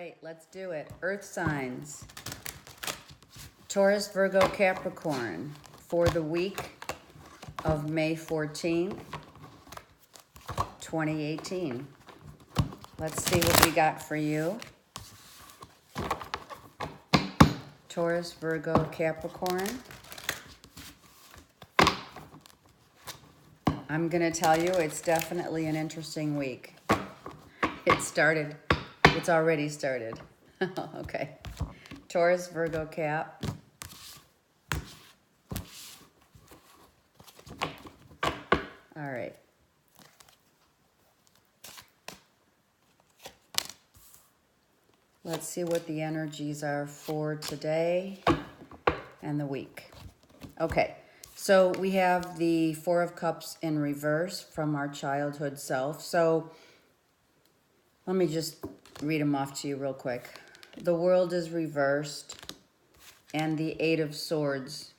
right, let's do it. Earth signs. Taurus, Virgo, Capricorn for the week of May 14th, 2018. Let's see what we got for you. Taurus, Virgo, Capricorn. I'm going to tell you it's definitely an interesting week. It started. It's already started. Okay. Taurus, Virgo, Cap. All right. Let's see what the energies are for today and the week. Okay, so we have the Four of Cups in reverse from our childhood self. So let me just read them off to you real quick. The World is reversed, and the Eight of Swords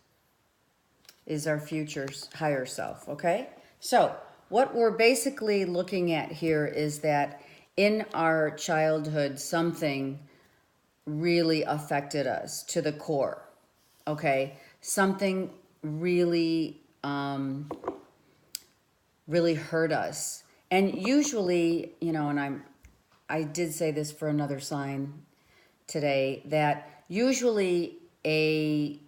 is our future higher self, okay? So what we're basically looking at here is that in our childhood, something really affected us to the core, okay? Something really, really hurt us. And usually, you know, and I did say this for another sign today, that usually a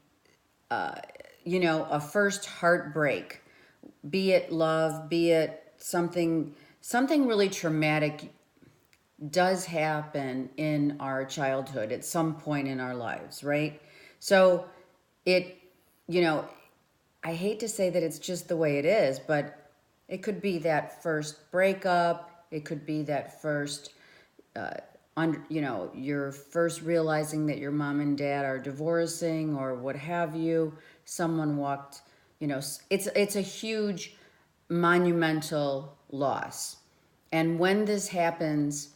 first heartbreak, be it love, be it something really traumatic, does happen in our childhood at some point in our lives, right? So it, I hate to say that it's just the way it is, but it could be that first breakup. It could be that first, you're first realizing that your mom and dad are divorcing or what have you. Someone walked, it's a huge, monumental loss. And when this happens,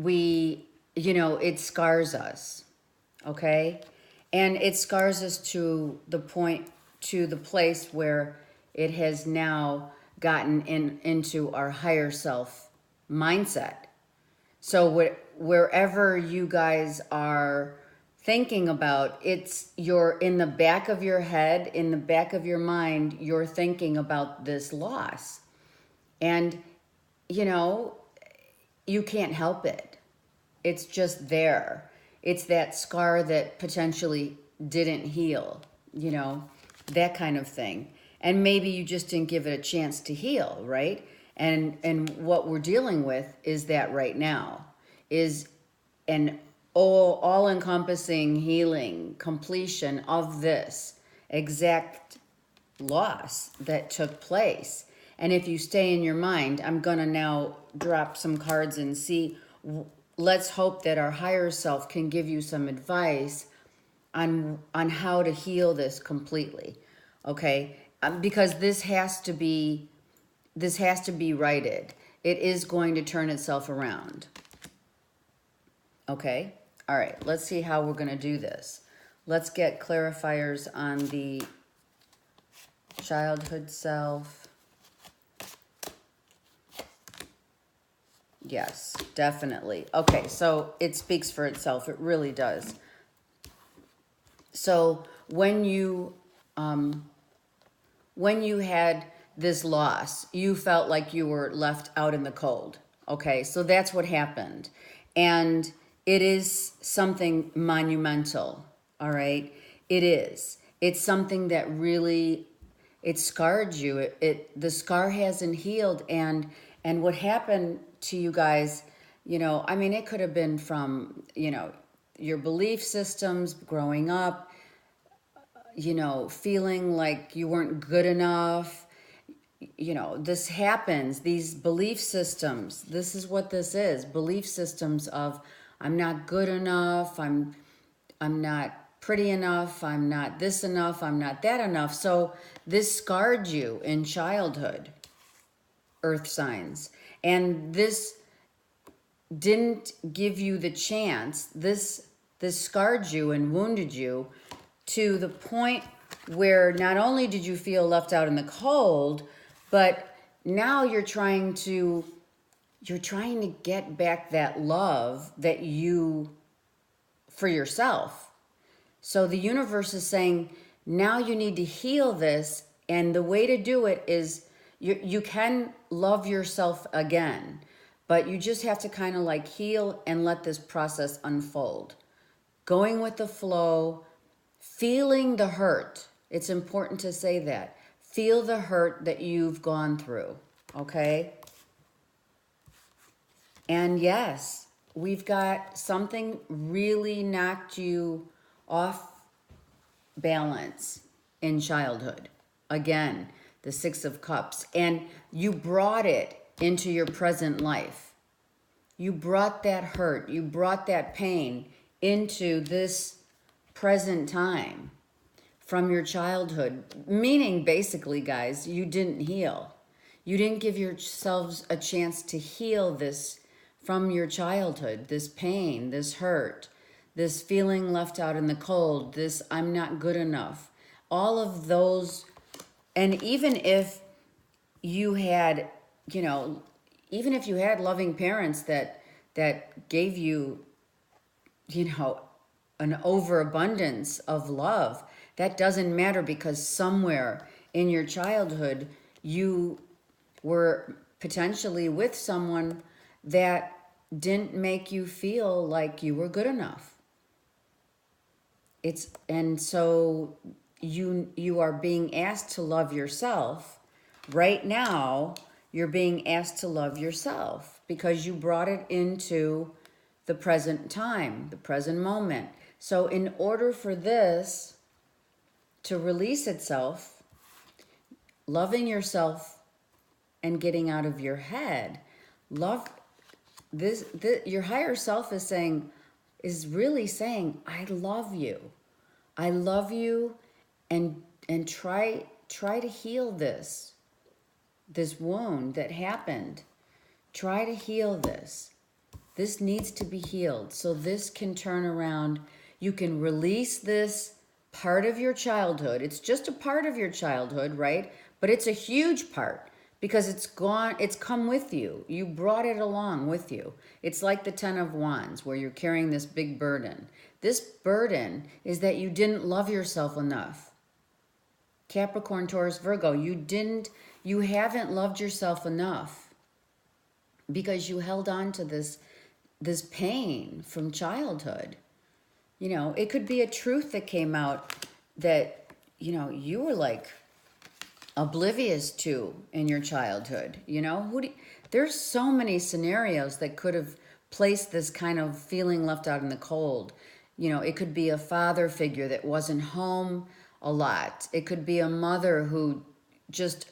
it scars us, okay? And it scars us to the place where it has now gotten into our higher self mindset. So wherever you guys are thinking about, you're in the back of your head, in the back of your mind, you're thinking about this loss. And, you can't help it. It's just there. It's that scar that potentially didn't heal, that kind of thing. And maybe you just didn't give it a chance to heal, right? And what we're dealing with is that right now is an all-encompassing healing, completion of this exact loss that took place. And if you stay in your mind, I'm going to now drop some cards and see. Let's hope that our higher self can give you some advice on how to heal this completely. Okay? Because this has to be righted. It is going to turn itself around. Okay? All right. Let's see how we're going to do this. Let's get clarifiers on the childhood self. Yes, definitely. Okay, so it speaks for itself. It really does. So when you had this loss, you felt like you were left out in the cold. Okay, so that's what happened. And it is something monumental, all right? It is. It's something that really, it scarred you. The scar hasn't healed. And what happened to you guys, it could have been from, your belief systems growing up, feeling like you weren't good enough. This happens, these belief systems, this is what this is, belief systems of I'm not good enough, I'm not pretty enough, I'm not this enough, I'm not that enough. So this scarred you in childhood, earth signs. And this didn't give you the chance. This scarred you and wounded you to the point where not only did you feel left out in the cold, but now you're trying to you're trying to get back that love that you, for yourself. So the universe is saying, now you need to heal this. And the way to do it is you can love yourself again, but you just have to kind of like heal and let this process unfold. Going with the flow, feeling the hurt. It's important to say that. Feel the hurt that you've gone through, okay? And yes, we've got something really knocked you off balance in childhood. Again, the Six of Cups. And you brought it into your present life. You brought that hurt, you brought that pain into this present time from your childhood. Meaning, basically, guys, you didn't heal. You didn't give yourselves a chance to heal this from your childhood, this pain, this hurt, this feeling left out in the cold, this I'm not good enough. All of those, and even if you had, you know, even if you had loving parents that gave you, you know, an overabundance of love, that doesn't matter, because somewhere in your childhood you were potentially with someone that didn't make you feel like you were good enough. And so you are being asked to love yourself. Right now, you're being asked to love yourself because you brought it into the present time, the present moment. So in order for this to release itself, loving yourself and getting out of your head, love this your higher self is really saying, I love you. I love you, and try to heal this wound that happened. Try to heal this. This needs to be healed so this can turn around. You can release this part of your childhood. It's just a part of your childhood, right? But it's a huge part because it's gone, it's come with you. You brought it along with you. It's like the 10 of Wands where you're carrying this big burden. This burden is that you didn't love yourself enough. Capricorn, Taurus, Virgo, you haven't loved yourself enough because you held on to this pain from childhood. You know, it could be a truth that came out that, you know, you were like oblivious to in your childhood. You know, there's so many scenarios that could have placed this kind of feeling left out in the cold. You know, it could be a father figure that wasn't home a lot. It could be a mother who just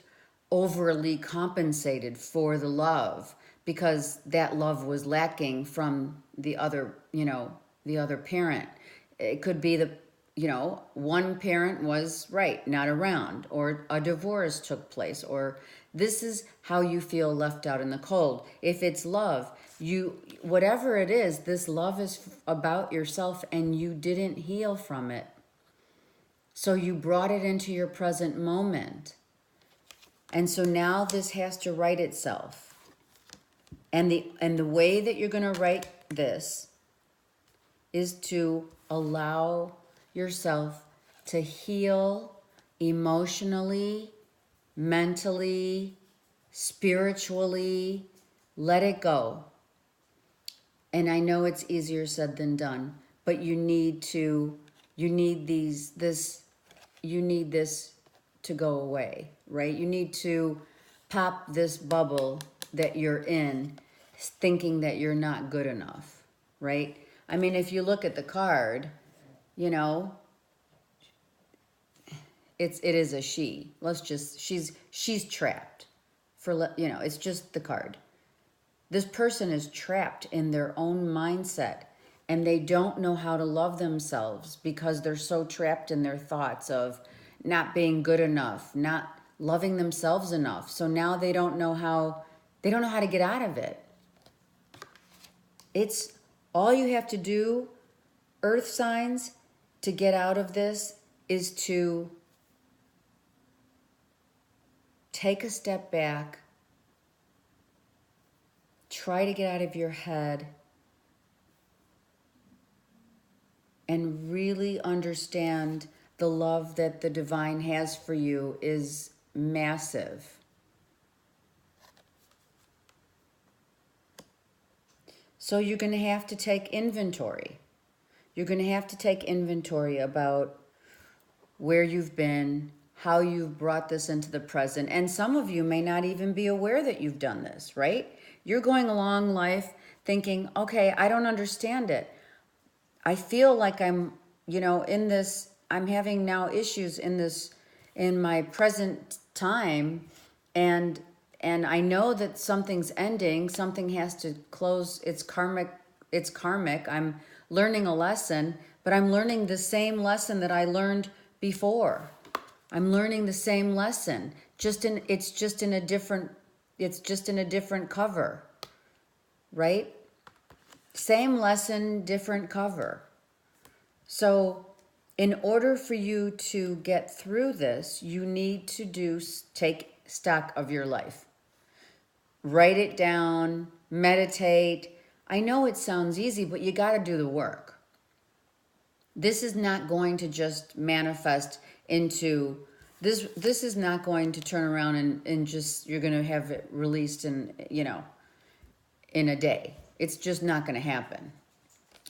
overly compensated for the love because that love was lacking from the other, you know, the other parent. It could be one parent was not around, or a divorce took place, or this is how you feel left out in the cold. If it's love, whatever it is, this love is about yourself and you didn't heal from it. So you brought it into your present moment. And so now this has to right itself. And the way that you're going to right this is to allow yourself to heal emotionally, mentally, spiritually. Let it go. And I know it's easier said than done, but you need this to go away, right? You need to pop this bubble that you're in, thinking that you're not good enough, right? I mean, if you look at the card, you know, it is a she. She's trapped it's just the card. This person is trapped in their own mindset and they don't know how to love themselves because they're so trapped in their thoughts of not being good enough, not loving themselves enough. So now they don't know how to get out of it. It's all you have to do, earth signs, to get out of this is to take a step back, try to get out of your head and really understand the love that the divine has for you is massive. So you're going to have to take inventory. You're going to have to take inventory about where you've been, how you've brought this into the present. And some of you may not even be aware that you've done this, right? You're going along life thinking, okay, I don't understand it. I feel like I'm, in this, I'm having now issues in my present time, and I know that something's ending, something has to close, it's karmic. I'm learning a lesson, but I'm learning the same lesson that I learned before. I'm learning the same lesson, it's just in a different cover, right? Same lesson, different cover. So in order for you to get through this, you need to take stock of your life. Write it down, meditate. I know it sounds easy, but you got to do the work. This is not going to just manifest into this. This is not going to turn around and just, you're going to have it released in a day. It's just not going to happen.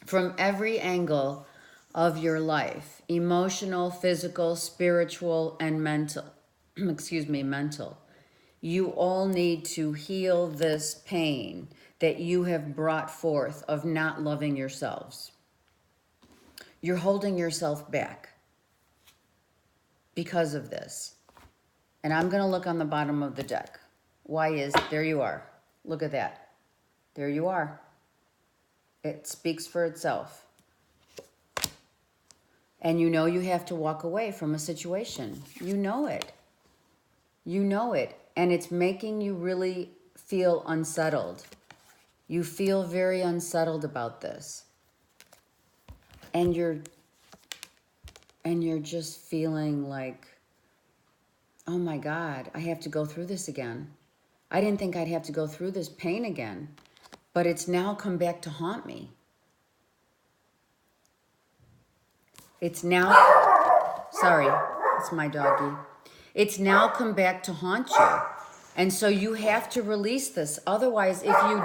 From every angle of your life, emotional, physical, spiritual, and mental, mental, you all need to heal this pain that you have brought forth of not loving yourselves. You're holding yourself back because of this. And I'm going to look on the bottom of the deck. There you are. Look at that. There you are. It speaks for itself. And you have to walk away from a situation. You know it. You know it. And it's making you really feel unsettled. You feel very unsettled about this. And you're just feeling like, oh my God, I have to go through this again. I didn't think I'd have to go through this pain again, but it's now come back to haunt me. It's now, sorry, it's my doggy. It's now come back to haunt you. And so you have to release this. Otherwise, if you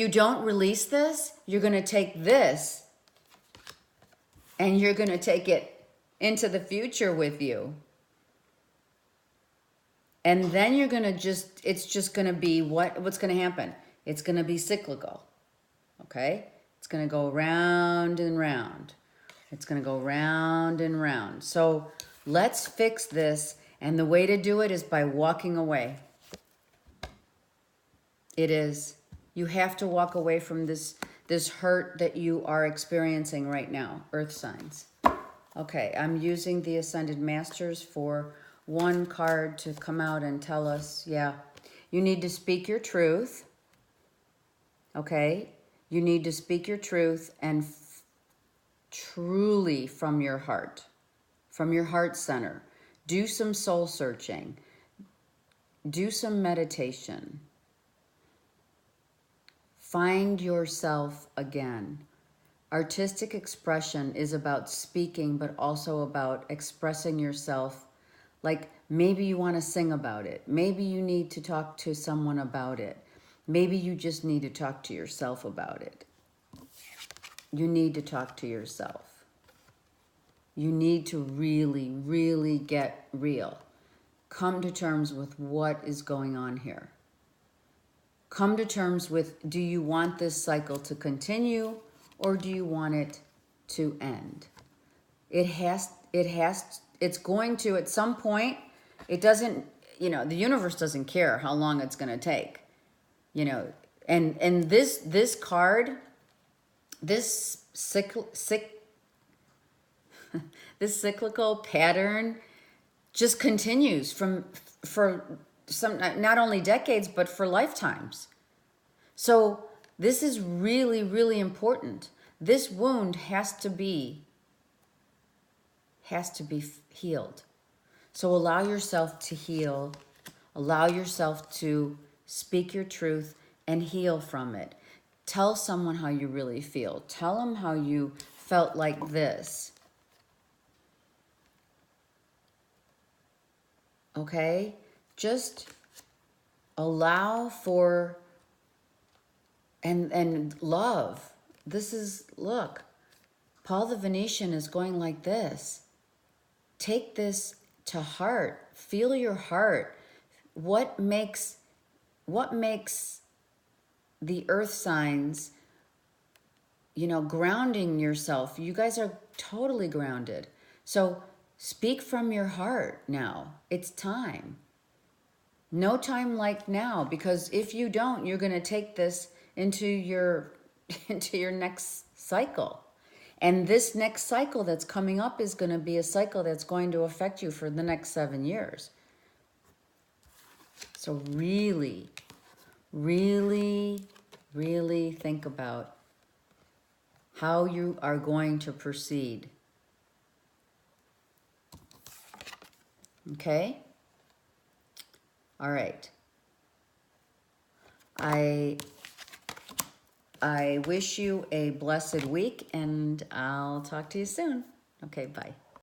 don't release this, you're going to take this and you're going to take it into the future with you. And then you're going to it's just going to be what's going to happen? It's going to be cyclical. Okay? It's going to go round and round. It's going to go round and round. So let's fix this. And the way to do it is by walking away. It is. You have to walk away from this hurt that you are experiencing right now, earth signs. Okay, I'm using the Ascended Masters for one card to come out and tell us, you need to speak your truth. Okay? You need to speak your truth and truly from your heart center. Do some soul searching. Do some meditation. Find yourself again. Artistic expression is about speaking, but also about expressing yourself. Like maybe you want to sing about it. Maybe you need to talk to someone about it. Maybe you just need to talk to yourself about it. You need to talk to yourself. You need to really, really get real. Come to terms with what is going on here. Come to terms with, do you want this cycle to continue or do you want it to end? It's going to, at some point, it doesn't, the universe doesn't care how long it's going to take. And this card, this cyclical pattern just continues for some, not only decades, but for lifetimes. So this is really, really important. This wound has to be healed. So allow yourself to heal. Allow yourself to speak your truth, and heal from it. Tell someone how you really feel. Tell them how you felt like this. Okay? Just allow for and love. This is, look, Paul the Venetian is going like this. Take this to heart. Feel your heart. What makes the earth signs, you know, grounding yourself? You guys are totally grounded. So speak from your heart now. It's time. No time like now, because if you don't, you're going to take this into your into your next cycle. And this next cycle that's coming up is going to be a cycle that's going to affect you for the next 7 years. So really, really, really think about how you are going to proceed. Okay? All right. I wish you a blessed week, and I'll talk to you soon. Okay, bye.